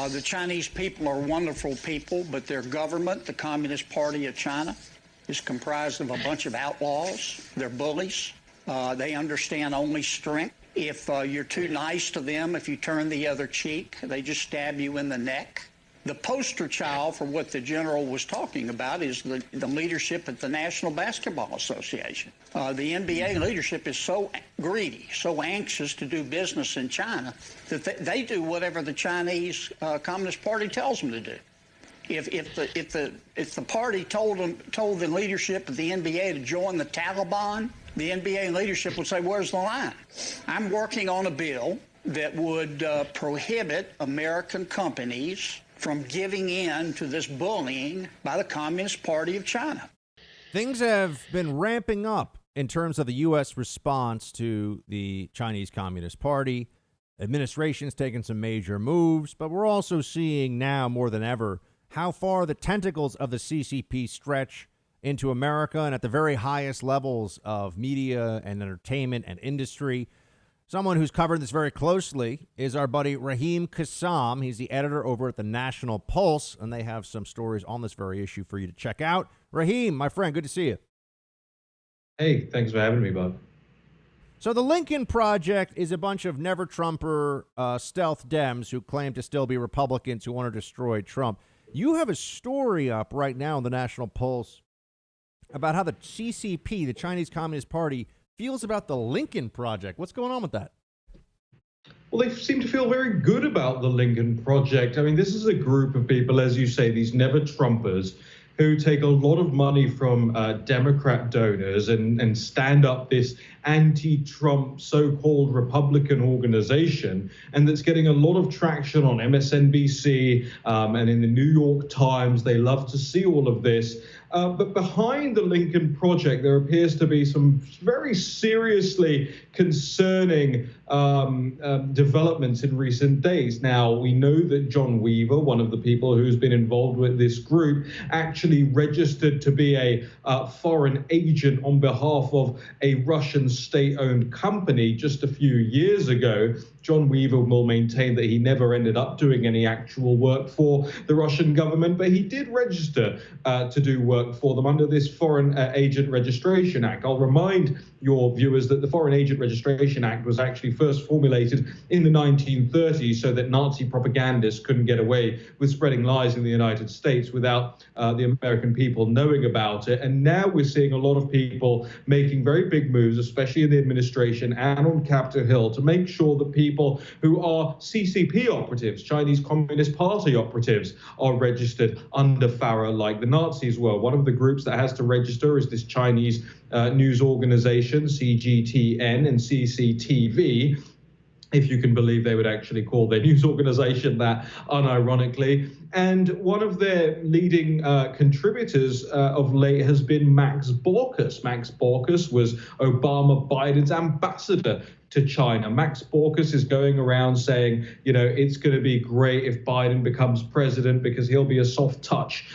The Chinese people are wonderful people, but their government, the Communist Party of China, is comprised of a bunch of outlaws. They're bullies. They understand only strength. If you're too nice to them, if you turn the other cheek, they just stab you in the neck. The poster child for what the general was talking about is the leadership at the National Basketball Association. The NBA leadership is so greedy, so anxious to do business in China that they do whatever the Chinese Communist Party tells them to do. If the party told the leadership of the NBA to join the Taliban, the NBA leadership would say, "Where's the line?" I'm working on a bill that would prohibit American companies from giving in to this bullying by the Communist Party of China. Things have been ramping up in terms of the U.S. response to the Chinese Communist Party. Administration's taken some major moves, but we're also seeing now more than ever how far the tentacles of the CCP stretch into America and at the very highest levels of media and entertainment and industry. Someone who's covered this very closely is our buddy Raheem Kassam. He's the editor over at the National Pulse, and they have some stories on this very issue for you to check out. Raheem, my friend, good to see you. Hey, thanks for having me, Bob. So the Lincoln Project is a bunch of never-Trumper stealth Dems who claim to still be Republicans who want to destroy Trump. You have a story up right now in the National Pulse about how the CCP, the Chinese Communist Party, feels about the Lincoln Project. What's going on with that? Well, they seem to feel very good about the Lincoln Project. I mean, this is a group of people, as you say, these never-Trumpers, who take a lot of money from Democrat donors and stand up this anti-Trump so-called Republican organization, and that's getting a lot of traction on MSNBC and in the New York Times. They love to see all of this. But behind the Lincoln Project, there appears to be some very seriously concerning developments in recent days. Now, we know that John Weaver, one of the people who's been involved with this group, actually registered to be a foreign agent on behalf of a Russian state-owned company just a few years ago. John Weaver will maintain that he never ended up doing any actual work for the Russian government, but he did register to do work for them under this Foreign Agent Registration Act. I'll remind your viewers that the Foreign Agent Registration Act was actually first formulated in the 1930s so that Nazi propagandists couldn't get away with spreading lies in the United States without the American people knowing about it. And now we're seeing a lot of people making very big moves, especially in the administration and on Capitol Hill, to make sure that people who are CCP operatives, Chinese Communist Party operatives, are registered under FARA like the Nazis were. One of the groups that has to register is this Chinese news organization, CGTN and CCTV, if you can believe they would actually call their news organization that unironically. And one of their leading contributors of late has been Max Baucus. Max Baucus was Obama-Biden's ambassador to China. Max Baucus is going around saying, you know, it's going to be great if Biden becomes president because he'll be a soft touch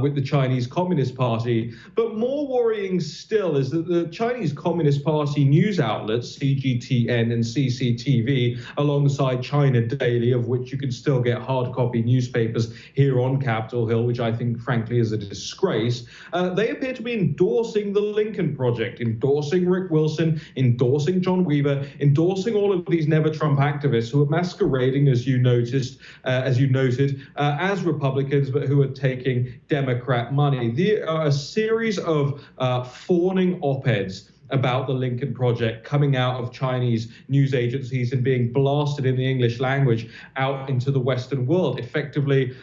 with the Chinese Communist Party. But more worrying still is that the Chinese Communist Party news outlets, CGTN and CCTV, alongside China Daily, of which you can still get hard copy newspapers here on Capitol Hill, which I think, frankly, is a disgrace, they appear to be endorsing the Lincoln Project, endorsing Rick Wilson, endorsing John Weaver, endorsing all of these never-Trump activists who are masquerading, as you noted, as Republicans, but who are taking Democrat money. There are a series of fawning op-eds about the Lincoln Project coming out of Chinese news agencies and being blasted in the English language out into the Western world, effectively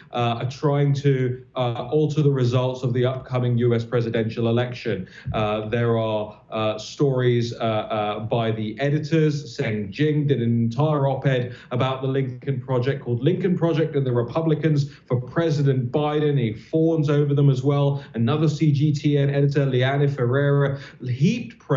trying to alter the results of the upcoming U.S. presidential election. There are stories by the editors. Seng Jing did an entire op-ed about the Lincoln Project called Lincoln Project and the Republicans for President Biden. He fawns over them as well. Another CGTN editor, Liane Ferreira, heaped praise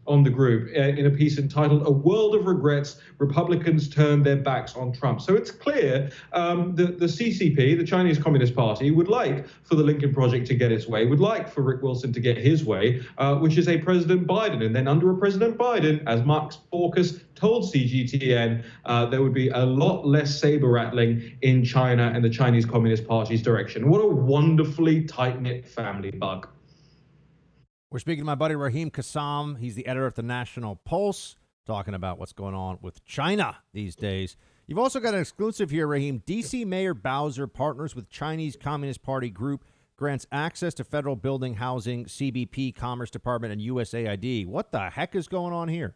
on the group in a piece entitled "A World of Regrets: Republicans Turned Their Backs on Trump." So it's clear that the CCP, the Chinese Communist Party, would like for the Lincoln Project to get its way, would like for Rick Wilson to get his way, which is a President Biden. And then under a President Biden, as Mark Baucus told CGTN, there would be a lot less saber rattling in China and the Chinese Communist Party's direction. What a wonderfully tight-knit family, Bug. We're speaking to my buddy Raheem Kassam. He's the editor at the National Pulse, talking about what's going on with China these days. You've also got an exclusive here, Raheem. D.C. Mayor Bowser partners with Chinese Communist Party group, grants access to federal building, housing, CBP, Commerce Department, and USAID. What the heck is going on here?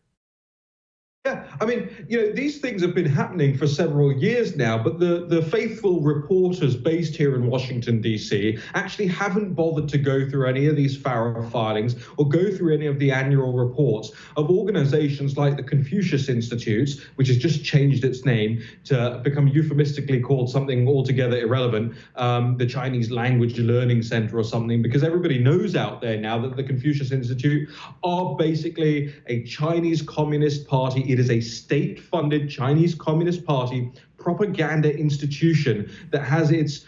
Yeah, I mean, these things have been happening for several years now, but the faithful reporters based here in Washington, D.C., actually haven't bothered to go through any of these FARA filings or go through any of the annual reports of organizations like the Confucius Institutes, which has just changed its name to become euphemistically called something altogether irrelevant, the Chinese Language Learning Center or something, because everybody knows out there now that the Confucius Institute are basically a Chinese Communist Party. It is a state-funded Chinese Communist Party propaganda institution that has its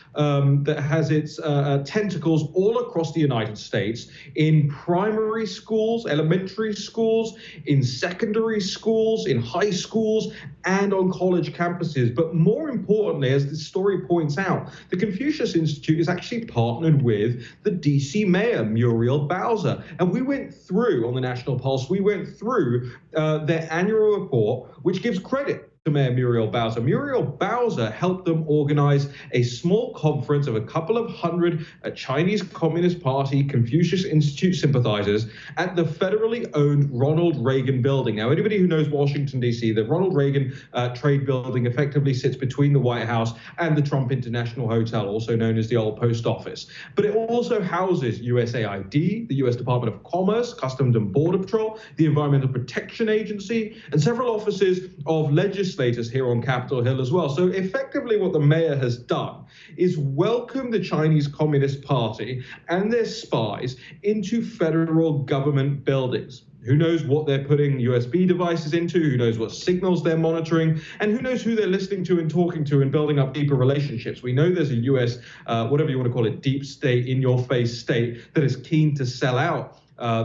tentacles all across the United States, in primary schools, elementary schools, in secondary schools, in high schools, and on college campuses. But more importantly, as this story points out, the Confucius Institute is actually partnered with the DC Mayor, Muriel Bowser. And we went through, on the National Pulse, we went through their annual report, which gives credit to Mayor Muriel Bowser. Muriel Bowser helped them organize a small conference of a couple of hundred Chinese Communist Party Confucius Institute sympathizers at the federally owned Ronald Reagan building. Now, anybody who knows Washington, D.C., the Ronald Reagan Trade Building effectively sits between the White House and the Trump International Hotel, also known as the old post office. But it also houses USAID, the U.S. Department of Commerce, Customs and Border Patrol, the Environmental Protection Agency, and several offices of legislators here on Capitol Hill as well. So effectively what the mayor has done is welcome the Chinese Communist Party and their spies into federal government buildings. Who knows what they're putting USB devices into, who knows what signals they're monitoring, and who knows who they're listening to and talking to and building up deeper relationships. We know there's a US, whatever you want to call it, deep state, in-your-face state that is keen to sell out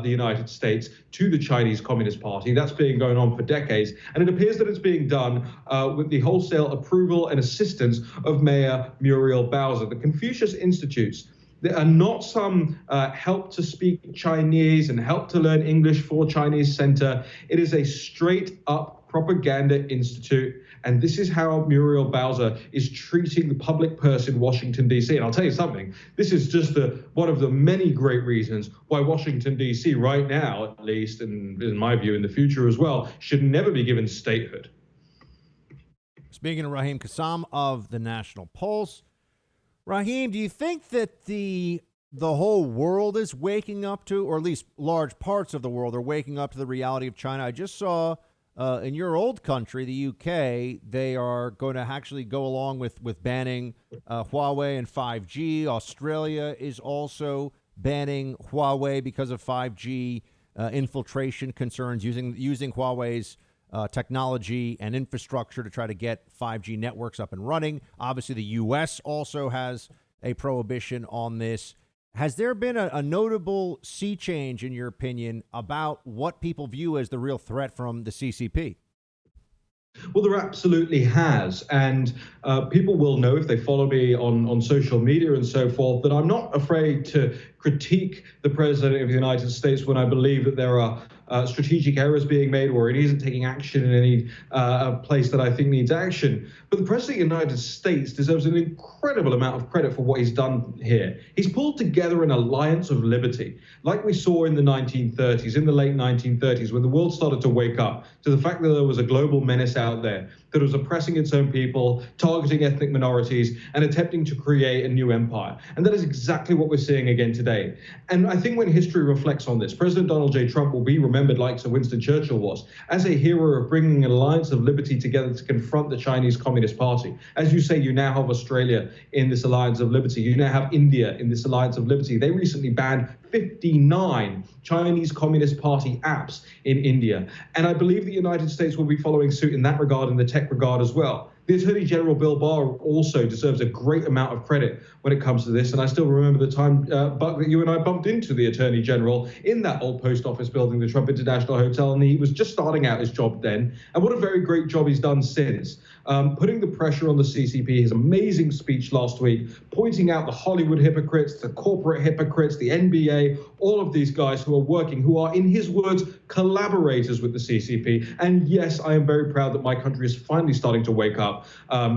the United States to the Chinese Communist Party. That's been going on for decades. And it appears that it's being done with the wholesale approval and assistance of Mayor Muriel Bowser. The Confucius Institutes, they are not some help to speak Chinese and help to learn English for Chinese center. It is a straight up propaganda institute. And this is how Muriel Bowser is treating the public purse in Washington, D.C. And I'll tell you something, this is just one of the many great reasons why Washington, D.C. right now, at least, and in my view, in the future as well, should never be given statehood. Speaking of Raheem Kassam of the National Pulse, Raheem, do you think that the whole world is waking up to, or at least large parts of the world are waking up to the reality of China? I just saw in your old country, the UK, they are going to actually go along with banning Huawei and 5G. Australia is also banning Huawei because of 5G infiltration concerns, using Huawei's technology and infrastructure to try to get 5G networks up and running. Obviously, the U.S. also has a prohibition on this. Has there been a notable sea change, in your opinion, about what people view as the real threat from the CCP? Well, there absolutely has. And people will know if they follow me on social media and so forth that I'm not afraid to critique the President of the United States when I believe that there are strategic errors being made or it isn't taking action in any place that I think needs action. But the President of the United States deserves an incredible amount of credit for what he's done here. He's pulled together an alliance of liberty, like we saw in the 1930s, in the late 1930s, when the world started to wake up to the fact that there was a global menace out there that was oppressing its own people, targeting ethnic minorities, and attempting to create a new empire. And that is exactly what we're seeing again today. And I think when history reflects on this, President Donald J. Trump will be remembered like Sir Winston Churchill was, as a hero of bringing an alliance of liberty together to confront the Chinese Communist Party. As you say, you now have Australia in this alliance of liberty. You now have India in this alliance of liberty. They recently banned 59 Chinese Communist Party apps in India. And I believe the United States will be following suit in that regard, in the tech regard as well. The Attorney General, Bill Barr, also deserves a great amount of credit when it comes to this. And I still remember the time, Buck, that you and I bumped into the Attorney General in that old post office building, the Trump International Hotel, and he was just starting out his job then. And what a very great job he's done since. Putting the pressure on the CCP, his amazing speech last week, pointing out the Hollywood hypocrites, the corporate hypocrites, the NBA, all of these guys who are working, who are, in his words, collaborators with the CCP. And yes, I am very proud that my country is finally starting to wake up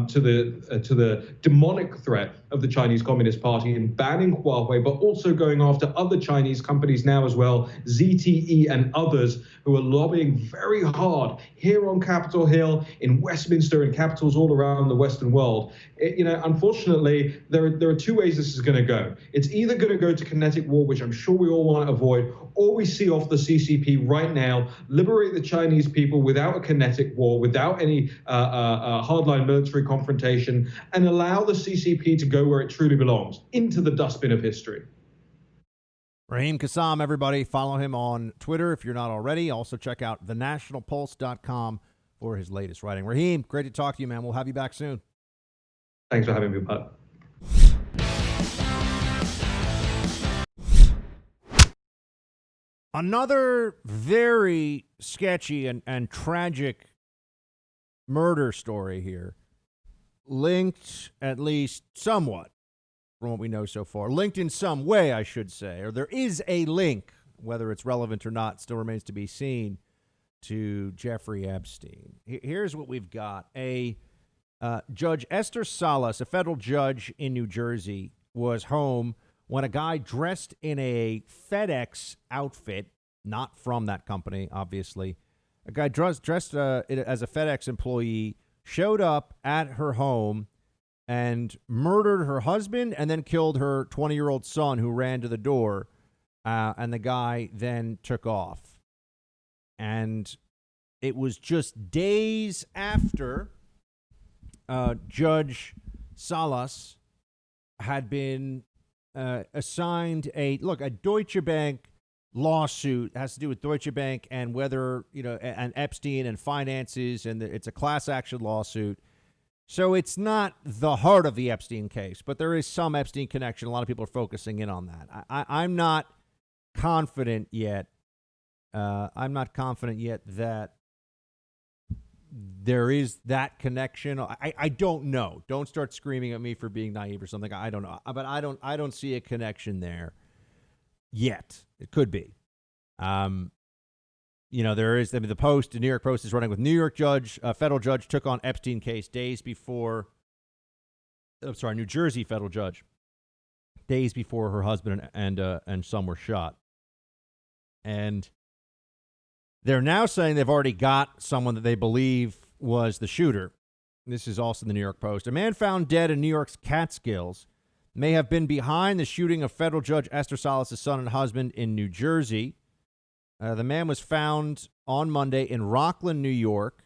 to the demonic threat of the Chinese Communist Party in banning Huawei, but also going after other Chinese companies now as well, ZTE and others, who are lobbying very hard here on Capitol Hill, in Westminster, and capitals all around the Western world. Unfortunately, there are two ways this is going to go. It's either going to go to kinetic war, which I'm sure we all want to avoid, or we see off the CCP right now, liberate the Chinese people without a kinetic war, without any hardline military confrontation, and allow the CCP to go where it truly belongs, into the dustbin of history. Raheem Kassam, everybody. Follow him on Twitter if you're not already. Also check out thenationalpulse.com for his latest writing. Raheem, great to talk to you, man. We'll have you back soon. Thanks for having me, Pat. Another very sketchy and tragic murder story here, linked at least somewhat from what we know so far, linked in some way, I should say, or there is a link, whether it's relevant or not, still remains to be seen, to Jeffrey Epstein. Here's what we've got. Judge Esther Salas, a federal judge in New Jersey, was home when a guy dressed in a FedEx outfit, not from that company, obviously, a guy dressed as a FedEx employee showed up at her home and murdered her husband and then killed her 20-year-old son, who ran to the door, and the guy then took off. And it was just days after Judge Salas had been assigned a Deutsche Bank lawsuit. It has to do with Deutsche Bank and whether, and Epstein and finances, and it's a class action lawsuit. So it's not the heart of the Epstein case, but there is some Epstein connection. A lot of people are focusing in on that. I'm not confident yet. That there is that connection. I don't know. Don't start screaming at me for being naive or something. I don't know. But I don't see a connection there yet. It could be. There is, the Post, the New York Post is running with New Jersey federal judge took on Epstein case days before her husband and son were shot. And they're now saying they've already got someone that they believe was the shooter. This is also the New York Post. A man found dead in New York's Catskills may have been behind the shooting of federal judge Esther Salas' son and husband in New Jersey. The man was found on Monday in Rockland, New York,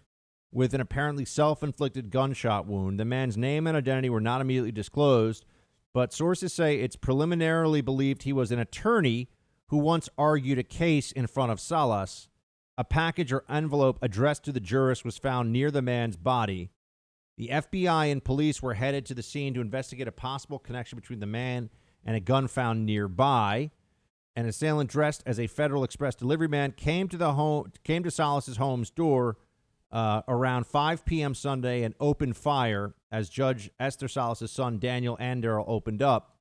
with an apparently self-inflicted gunshot wound. The man's name and identity were not immediately disclosed, but sources say it's preliminarily believed he was an attorney who once argued a case in front of Salas. A package or envelope addressed to the jurist was found near the man's body. The FBI and police were headed to the scene to investigate a possible connection between the man and a gun found nearby. An assailant dressed as a Federal Express delivery man came to Salas's home's door around 5 p.m. Sunday and opened fire as Judge Esther Salas's son Daniel Anderl opened up.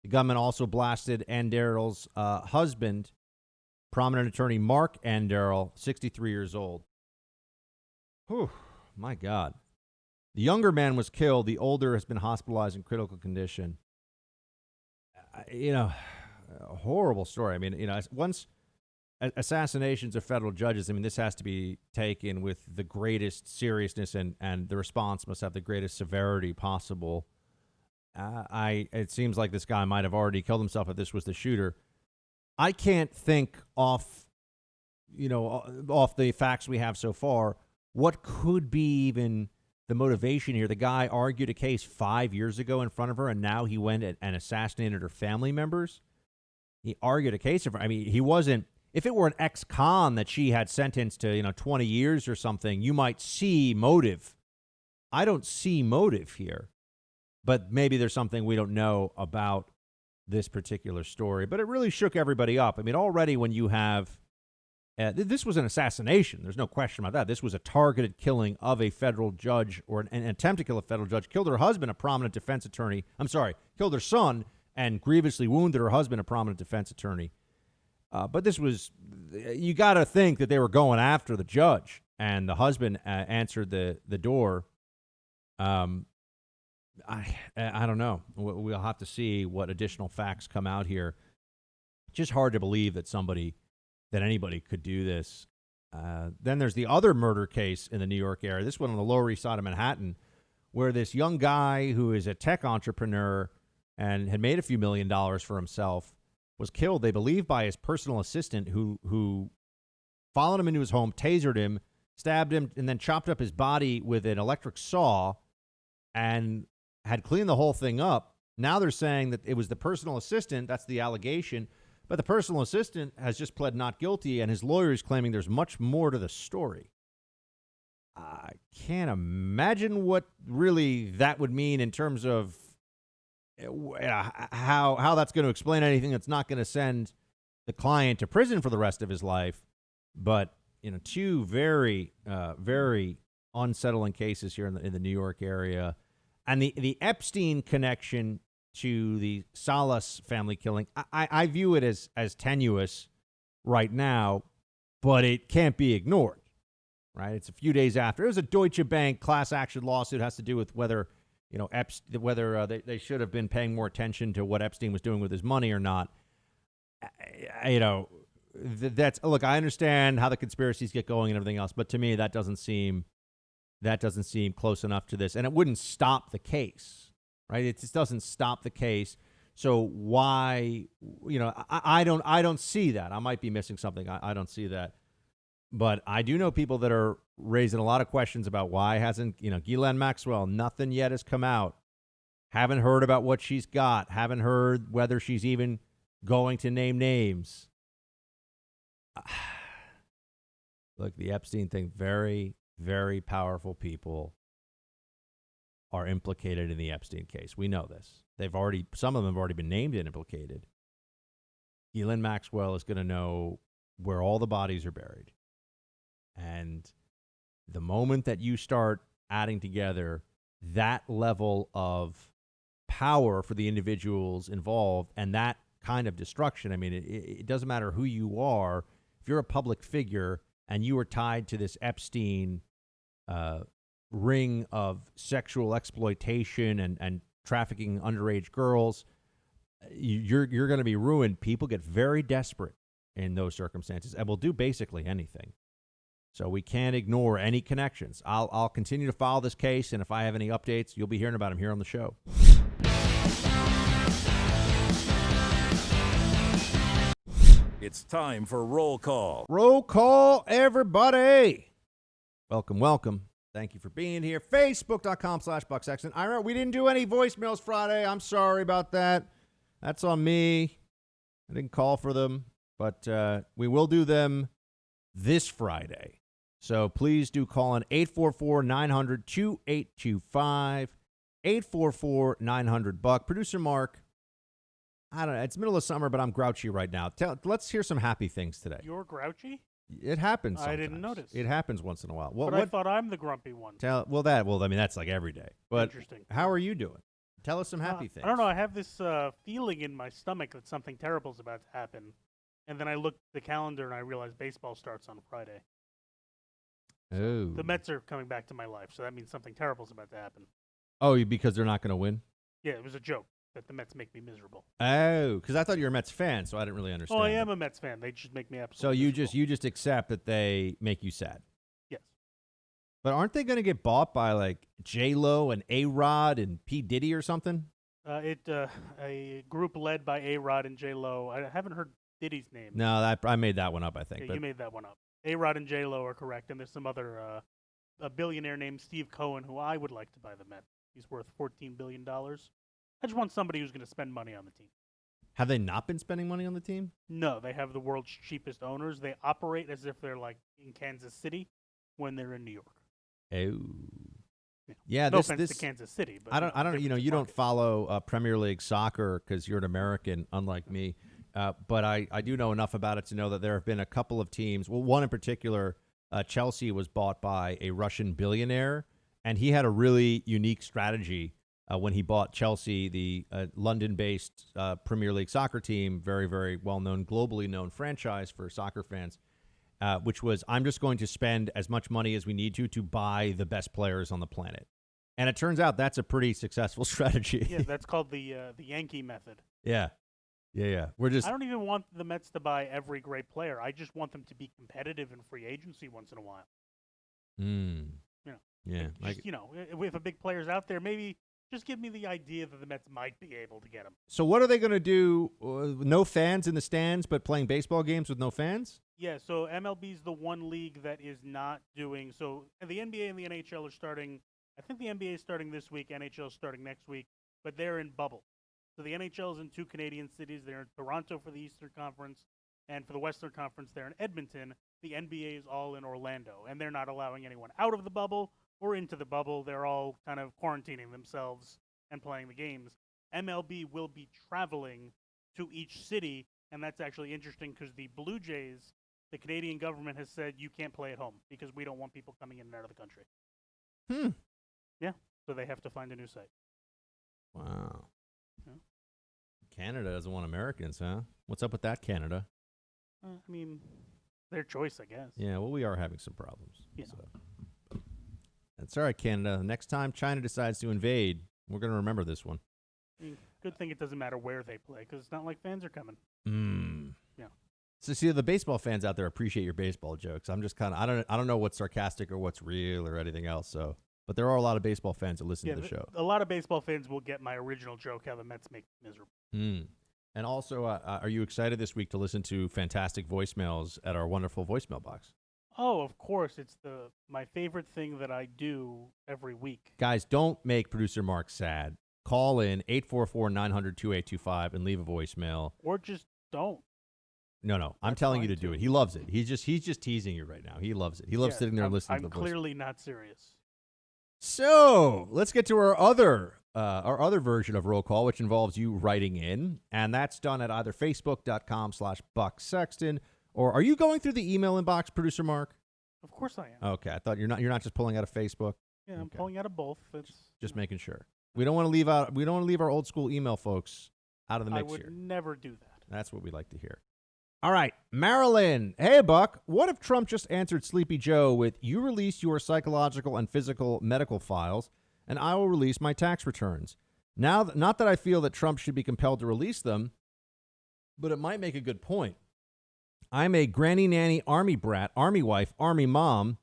The gunman also blasted Anderl's husband, prominent attorney Mark Anderl, 63 years old. Whew, my God. The younger man was killed. The older has been hospitalized in critical condition. A horrible story. I mean, once assassinations of federal judges, this has to be taken with the greatest seriousness, and the response must have the greatest severity possible. It seems like this guy might have already killed himself if this was the shooter. I can't think off the facts we have so far, what could be even the motivation here. The guy argued a case 5 years ago in front of her, and now he went and assassinated her family members. he argued a case of. I mean, he wasn't. If it were an ex-con that she had sentenced to 20 years or something, you might see motive. I don't see motive here, but maybe there's something we don't know about this particular story. But it really shook everybody up. I mean, already when you have this was an assassination. There's no question about that. This was a targeted killing of a federal judge, or an attempt to kill a federal judge. Killed her husband, a prominent defense attorney. I'm sorry, killed her son and grievously wounded her husband, a prominent defense attorney. But this was, you got to think that they were going after the judge, and the husband answered the door. I don't know. We'll have to see what additional facts come out here. Just hard to believe that anybody could do this. Then there's the other murder case in the New York area. This one on the Lower East Side of Manhattan, where this young guy who is a tech entrepreneur and had made a few $1 million for himself was killed, they believe, by his personal assistant who followed him into his home, tasered him, stabbed him, and then chopped up his body with an electric saw and had cleaned the whole thing up. Now they're saying that it was the personal assistant. That's the allegation. But the personal assistant has just pled not guilty, and his lawyer is claiming there's much more to the story. I can't imagine what really that would mean in terms of how that's going to explain anything that's not going to send the client to prison for the rest of his life. But, two very, very unsettling cases here in the New York area. And the Epstein connection to the Salas family killing, I view it as tenuous right now, but it can't be ignored, right? It's a few days after. It was a Deutsche Bank class action lawsuit. It has to do with whether, whether they should have been paying more attention to what Epstein was doing with his money or not. That's look, I understand how the conspiracies get going and everything else, but to me, that doesn't seem close enough to this, and it wouldn't stop the case. Right, it just doesn't stop the case. So why, I don't see that. I might be missing something. I don't see that, but I do know people that are raising a lot of questions about why hasn't, Ghislaine Maxwell, nothing yet has come out. Haven't heard about what she's got. Haven't heard whether she's even going to name names. Look, the Epstein thing, very, very powerful people are implicated in the Epstein case. We know this. Some of them have already been named and implicated. Ghislaine Maxwell is going to know where all the bodies are buried. And the moment that you start adding together that level of power for the individuals involved and that kind of destruction, I mean, it doesn't matter who you are. If you're a public figure and you are tied to this Epstein ring of sexual exploitation and trafficking underage girls, you're going to be ruined. People get very desperate in those circumstances and will do basically anything. So we can't ignore any connections. I'll continue to follow this case, and if I have any updates, you'll be hearing about them here on the show. It's time for Roll Call. Roll call, everybody. Welcome. Thank you for being here. Facebook.com/Buck Sexton. Ira, we didn't do any voicemails Friday. I'm sorry about that. That's on me. I didn't call for them, but we will do them this Friday. So please do call in 844-900-2825, 844-900-BUCK. Producer Mark, I don't know. It's middle of summer, but I'm grouchy right now. Let's hear some happy things today. You're grouchy? It happens sometimes. I didn't notice. It happens once in a while. But I thought I'm the grumpy one. That's like every day. But Interesting. How are you doing? Tell us some happy things. I don't know. I have this feeling in my stomach that something terrible is about to happen. And then I look at the calendar and I realize baseball starts on Friday. Oh. The Mets are coming back to my life, so that means something terrible is about to happen. Oh, because they're not going to win? Yeah, it was a joke that the Mets make me miserable. Oh, because I thought you were a Mets fan, so I didn't really understand. Oh, I am a Mets fan. They just make me absolutely So miserable. you just accept that they make you sad? Yes. But aren't they going to get bought by like J-Lo and A-Rod and P. Diddy or something? A group led by A-Rod and J-Lo. I haven't heard Diddy's name. No, I made that one up, I think. Yeah, you made that one up. A-Rod and J-Lo are correct, and there's some other a billionaire named Steve Cohen who I would like to buy the Mets. He's worth $14 billion. I just want somebody who's going to spend money on the team. Have they not been spending money on the team? No, they have the world's cheapest owners. They operate as if they're like in Kansas City when they're in New York. Oh. Yeah, no this offense to Kansas City, but I don't. difference in You don't market. follow Premier League soccer because you're an American, unlike me. But I do know enough about it to know that there have been a couple of teams. Well, one in particular, Chelsea was bought by a Russian billionaire, and he had a really unique strategy when he bought Chelsea, the London-based Premier League soccer team, very, very well-known, globally known franchise for soccer fans. Which was, I'm just going to spend as much money as we need to buy the best players on the planet. And it turns out that's a pretty successful strategy. Yeah, that's called the Yankee method. Yeah. We're just I don't even want the Mets to buy every great player. I just want them to be competitive in free agency once in a while. You know, yeah. just, if a big player's out there, maybe just give me the idea that the Mets might be able to get him. So what are they going to do? No fans in the stands, but playing baseball games with no fans? Yeah, so MLB is the one league that is not doing so. The NBA and the NHL are starting. I think the NBA is starting this week. NHL is starting next week, but they're in bubble. So the NHL is in 2 Canadian cities. They're in Toronto for the Eastern Conference, and for the Western Conference, they're in Edmonton. The NBA is all in Orlando, and they're not allowing anyone out of the bubble or into the bubble. They're all kind of quarantining themselves and playing the games. MLB will be traveling to each city, and that's actually interesting because the Blue Jays, the Canadian government has said you can't play at home because we don't want people coming in and out of the country. Yeah, so they have to find a new site. Wow. Yeah. Canada doesn't want Americans, huh? What's up with that, Canada? I mean, their choice, I guess. Yeah, well, we are having some problems. Yeah. So. That's all right, Canada. Next time China decides to invade, we're going to remember this one. I mean, good thing it doesn't matter where they play because it's not like fans are coming. Yeah. So see, the baseball fans out there appreciate your baseball jokes. I'm just kind of I don't know what's sarcastic or what's real or anything else. So, but there are a lot of baseball fans that listen to the show. A lot of baseball fans will get my original joke how the Mets make me miserable. And also, are you excited this week to listen to fantastic voicemails at our wonderful voicemail box? Oh, of course, it's my favorite thing that I do every week. Guys, don't make producer Mark sad. Call in 844-900-2825 and leave a voicemail. Or just don't. No, I'm telling you to do it. He loves it. He's just teasing you right now. He loves it. He loves sitting there and listening to the voice. I'm clearly not serious. So let's get to our other version of roll call, which involves you writing in, and that's done at either facebook.com/Buck Sexton, or are you going through the email inbox, producer Mark? Of course I am. Okay, I thought you're not just pulling out of Facebook. Yeah, I'm pulling out of both. Just making sure. We don't want to leave our old school email folks out of the mix here. I would never do that. That's what we like to hear. All right, Marilyn. Hey, Buck. What if Trump just answered Sleepy Joe with, you release your psychological and physical medical files, and I will release my tax returns? Now, not that I feel that Trump should be compelled to release them, but it might make a good point. I'm a granny nanny army brat, army wife, army mom,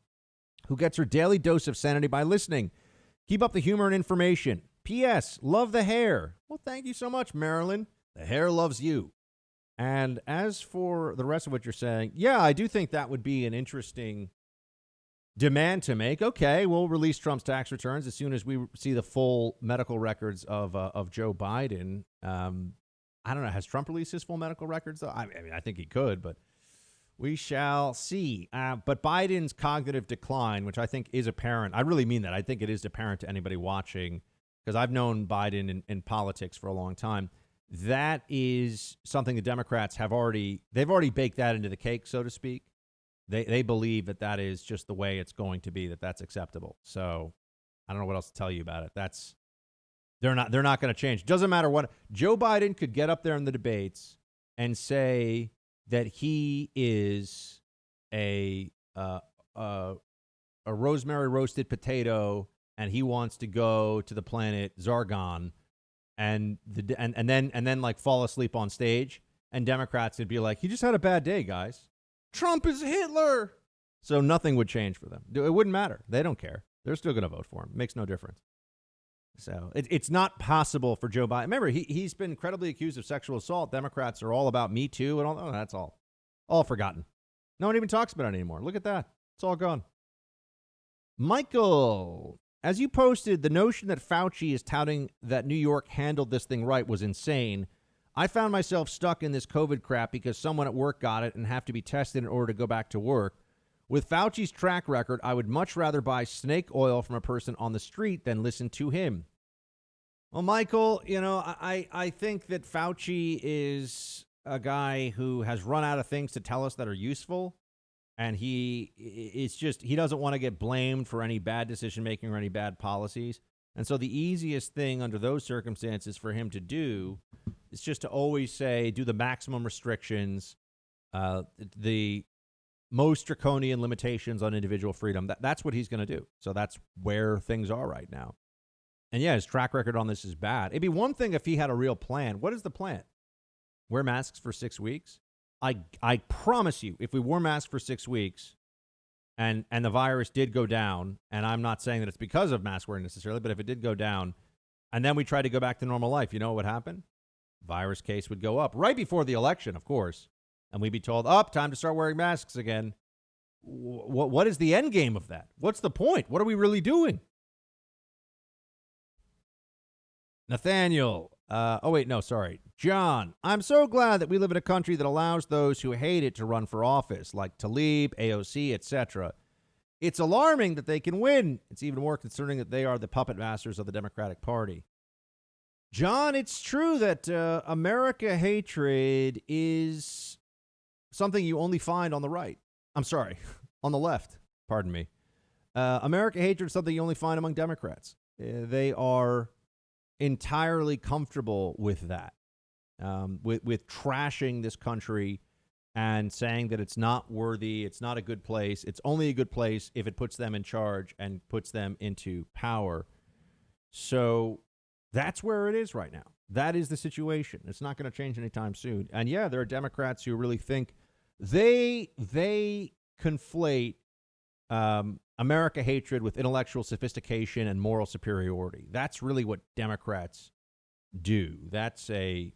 who gets her daily dose of sanity by listening. Keep up the humor and information. P.S. Love the hair. Well, thank you so much, Marilyn. The hair loves you. And as for the rest of what you're saying, yeah, I do think that would be an interesting demand to make. Okay, we'll release Trump's tax returns as soon as we see the full medical records of Joe Biden. I don't know. Has Trump released his full medical records, though? I mean, I think he could, but we shall see. But Biden's cognitive decline, which I think is apparent, I really mean that. I think it is apparent to anybody watching, because I've known Biden in politics for a long time. That is something the Democrats they've already baked that into the cake, so to speak. They believe that is just the way it's going to be, that's acceptable. So I don't know what else to tell you about it. They're not going to change. Doesn't matter what. Joe Biden could get up there in the debates and say that he is a rosemary roasted potato and he wants to go to the planet Zargon and then like fall asleep on stage, and Democrats would be like, he just had a bad day, guys. Trump is Hitler. So nothing would change for them. It wouldn't matter. They don't care. They're still going to vote for him. It makes no difference. So it's not possible for Joe Biden. Remember, he's been credibly accused of sexual assault. Democrats are all about Me Too and all. Oh, that's all forgotten. No one even talks about it anymore. Look at that. It's all gone. Michael, as you posted, the notion that Fauci is touting that New York handled this thing right was insane. I found myself stuck in this COVID crap because someone at work got it and have to be tested in order to go back to work. With Fauci's track record, I would much rather buy snake oil from a person on the street than listen to him. Well, Michael, I think that Fauci is a guy who has run out of things to tell us that are useful. And he doesn't want to get blamed for any bad decision making or any bad policies. And so the easiest thing under those circumstances for him to do is just to always say, do the maximum restrictions, the most draconian limitations on individual freedom. That's what he's going to do. So that's where things are right now. And yeah, his track record on this is bad. It'd be one thing if he had a real plan. What is the plan? Wear masks for 6 weeks? I promise you, if we wore masks for 6 weeks and the virus did go down, and I'm not saying that it's because of mask wearing necessarily, but if it did go down, and then we tried to go back to normal life, you know what would happen? Virus case would go up right before the election, of course, and we'd be told, time to start wearing masks again. What is the end game of that? What's the point? What are we really doing? Nathaniel. John, I'm so glad that we live in a country that allows those who hate it to run for office, like Tlaib, AOC, etc. It's alarming that they can win. It's even more concerning that they are the puppet masters of the Democratic Party. John, it's true that America hatred is something you only find on the right. I'm sorry, on the left. Pardon me. America hatred is something you only find among Democrats. They are entirely comfortable with that, with trashing this country and saying that it's not worthy, it's not a good place. It's only a good place if it puts them in charge and puts them into power. So that's where it is right now. That is the situation. It's not going to change anytime soon. And yeah, there are Democrats who really think they conflate America hatred with intellectual sophistication and moral superiority. That's really what Democrats do. That's I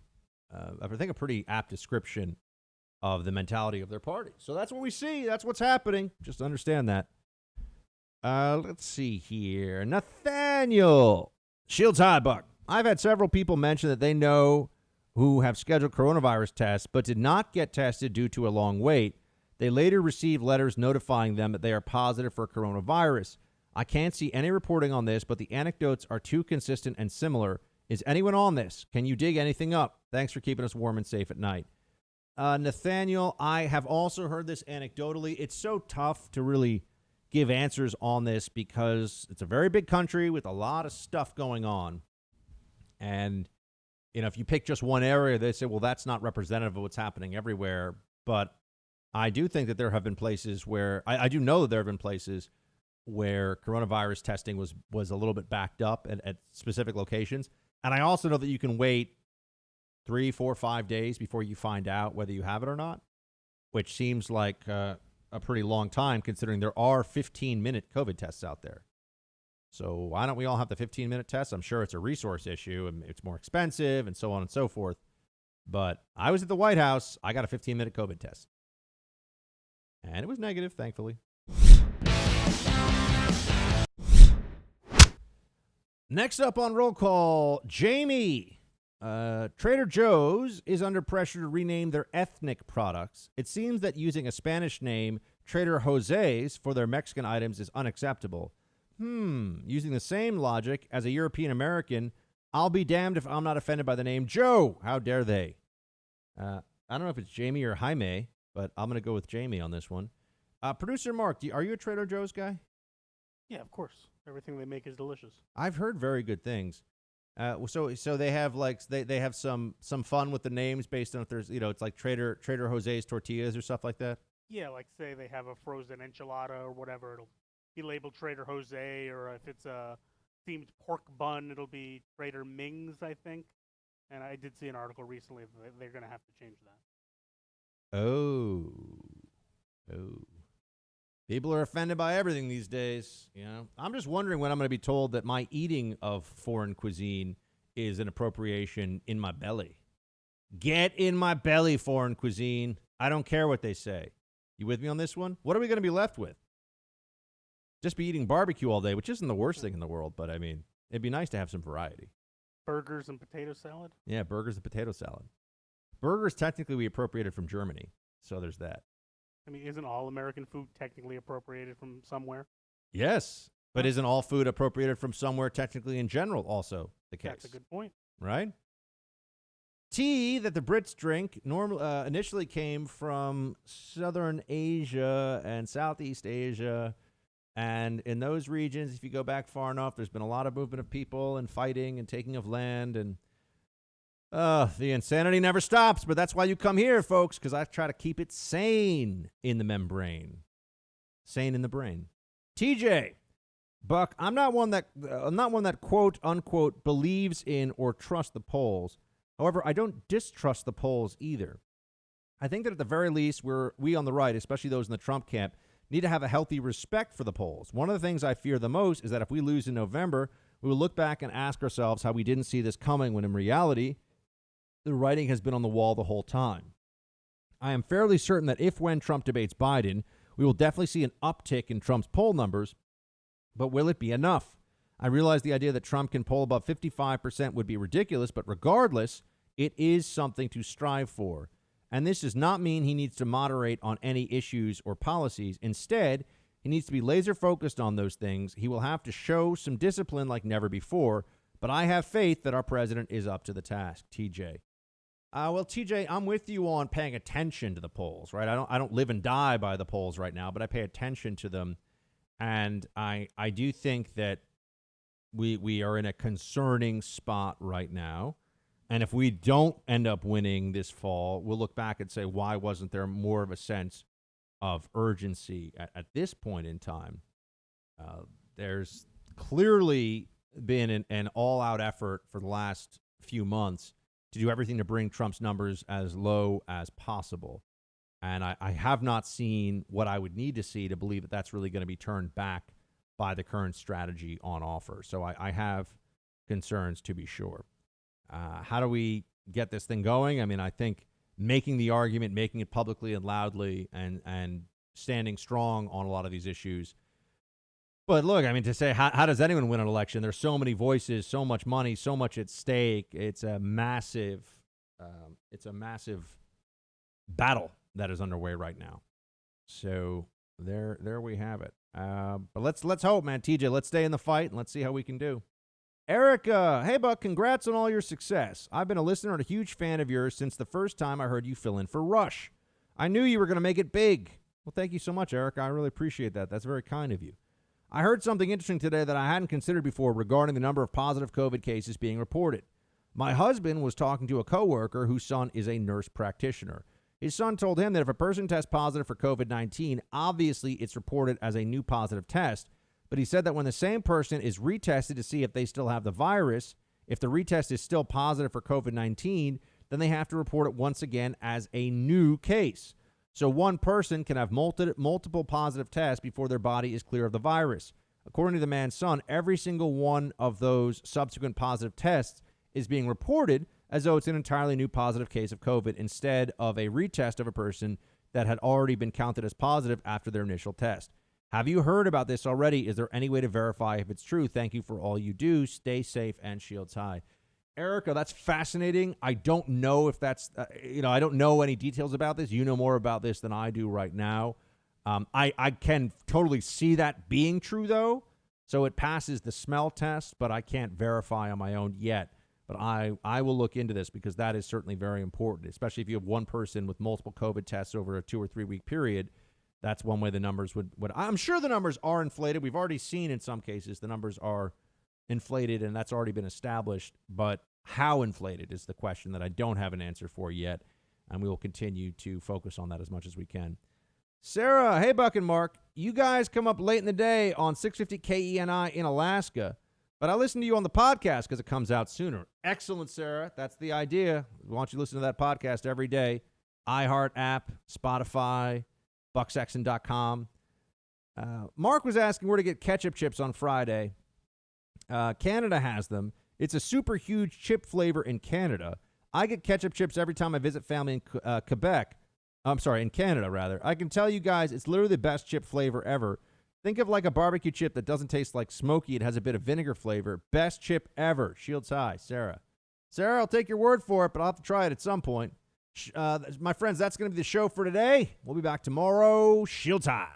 think, a pretty apt description of the mentality of their party. So that's what we see. That's what's happening. Just understand that. Let's see here. Nathaniel. Shields High Buck. I've had several people mention that they know who have scheduled coronavirus tests but did not get tested due to a long wait. They later received letters notifying them that they are positive for coronavirus. I can't see any reporting on this, but the anecdotes are too consistent and similar. Is anyone on this? Can you dig anything up? Thanks for keeping us warm and safe at night. Nathaniel, I have also heard this anecdotally. It's so tough to really give answers on this because it's a very big country with a lot of stuff going on. And, if you pick just one area, they say, well, that's not representative of what's happening everywhere. But I do think that there have been places where I do know that there have been places where coronavirus testing was a little bit backed up at specific locations. And I also know that you can wait 3, 4, 5 days before you find out whether you have it or not, which seems like a pretty long time considering there are 15-minute COVID tests out there. So why don't we all have the 15-minute test? I'm sure it's a resource issue and it's more expensive and so on and so forth. But I was at the White House. I got a 15-minute COVID test. And it was negative, thankfully. Next up on roll call, Jamie. Trader Joe's is under pressure to rename their ethnic products. It seems that using a Spanish name, Trader Jose's, for their Mexican items is unacceptable. Using the same logic as a European American, I'll be damned if I'm not offended by the name Joe. How dare they? I don't know if it's Jamie or Jaime, but I'm going to go with Jamie on this one. Producer Mark, are you a Trader Joe's guy? Yeah, of course. Everything they make is delicious. I've heard very good things. So they have they have some fun with the names based on if there's it's like Trader Jose's tortillas or stuff like that. Yeah, like say they have a frozen enchilada or whatever, it'll be labeled Trader Jose, or if it's a themed pork bun, it'll be Trader Ming's, I think. And I did see an article recently that they're going to have to change that. Oh. People are offended by everything these days. I'm just wondering when I'm going to be told that my eating of foreign cuisine is an appropriation in my belly. Get in my belly, foreign cuisine. I don't care what they say. You with me on this one? What are we going to be left with? Just be eating barbecue all day, which isn't the worst thing in the world, but I mean, it'd be nice to have some variety. Burgers and potato salad? Yeah, burgers and potato salad. Burgers technically we appropriated from Germany, so there's that. I mean, isn't all American food technically appropriated from somewhere? Yes, but isn't all food appropriated from somewhere technically in general also the case? That's a good point. Right? Tea that the Brits drink initially came from Southern Asia and Southeast Asia. And in those regions, if you go back far enough, there's been a lot of movement of people and fighting and taking of land. And the insanity never stops. But that's why you come here, folks, because I try to keep it sane in the membrane. Sane in the brain. TJ, Buck, I'm not one that quote unquote believes in or trusts the polls. However, I don't distrust the polls either. I think that at the very least, we on the right, especially those in the Trump camp, need to have a healthy respect for the polls. One of the things I fear the most is that if we lose in November, we will look back and ask ourselves how we didn't see this coming when in reality, the writing has been on the wall the whole time. I am fairly certain that when Trump debates Biden, we will definitely see an uptick in Trump's poll numbers, but will it be enough? I realize the idea that Trump can poll above 55% would be ridiculous, but regardless, it is something to strive for. And this does not mean he needs to moderate on any issues or policies. Instead, he needs to be laser focused on those things. He will have to show some discipline like never before, but I have faith that our president is up to the task. TJ. Well, TJ, I'm with you on paying attention to the polls, right? I don't live and die by the polls right now, but I pay attention to them. And I do think that we are in a concerning spot right now. And if we don't end up winning this fall, we'll look back and say, why wasn't there more of a sense of urgency at this point in time? There's clearly been an all-out effort for the last few months to do everything to bring Trump's numbers as low as possible. And I have not seen what I would need to see to believe that that's really going to be turned back by the current strategy on offer. So I have concerns, to be sure. How do we get this thing going? I mean, I think making the argument, making it publicly and loudly, and standing strong on a lot of these issues. But look, I mean, to say, how does anyone win an election? There's so many voices, so much money, so much at stake. It's a massive battle that is underway right now. So there we have it. But let's hope, man. TJ, let's stay in the fight and let's see how we can do. Erica, hey, Buck, congrats on all your success. I've been a listener and a huge fan of yours since the first time I heard you fill in for Rush. I knew you were going to make it big. Well, thank you so much, Erica. I really appreciate that. That's very kind of you. I heard something interesting today that I hadn't considered before regarding the number of positive COVID cases being reported. My husband was talking to a coworker whose son is a nurse practitioner. His son told him that if a person tests positive for COVID-19, obviously it's reported as a new positive test. But he said that when the same person is retested to see if they still have the virus, if the retest is still positive for COVID-19, then they have to report it once again as a new case. So one person can have multiple positive tests before their body is clear of the virus. According to the man's son, every single one of those subsequent positive tests is being reported as though it's an entirely new positive case of COVID instead of a retest of a person that had already been counted as positive after their initial test. Have you heard about this already? Is there any way to verify if it's true? Thank you for all you do. Stay safe and shields high. Erica, that's fascinating. I don't know if that's, I don't know any details about this. You know more about this than I do right now. I can totally see that being true, though. So it passes the smell test, but I can't verify on my own yet. But I will look into this because that is certainly very important, especially if you have one person with multiple COVID tests over a 2 or 3 week period. That's one way the numbers would. I'm sure the numbers are inflated. We've already seen in some cases the numbers are inflated, and that's already been established. But how inflated is the question that I don't have an answer for yet, and we will continue to focus on that as much as we can. Sarah, hey, Buck and Mark. You guys come up late in the day on 650 KENI in Alaska, but I listen to you on the podcast because it comes out sooner. Excellent, Sarah. That's the idea. We want you to listen to that podcast every day. iHeart app, Spotify, BuckSexton.com. Mark was asking where to get ketchup chips on Friday. Canada has them. It's a super huge chip flavor in Canada. I get ketchup chips every time I visit family in in Canada, rather. I can tell you guys, it's literally the best chip flavor ever. Think of like a barbecue chip that doesn't taste like smoky. It has a bit of vinegar flavor. Best chip ever. Shields high, Sarah. Sarah, I'll take your word for it, but I'll have to try it at some point. My friends, that's going to be the show for today. We'll be back tomorrow. Shield Tide.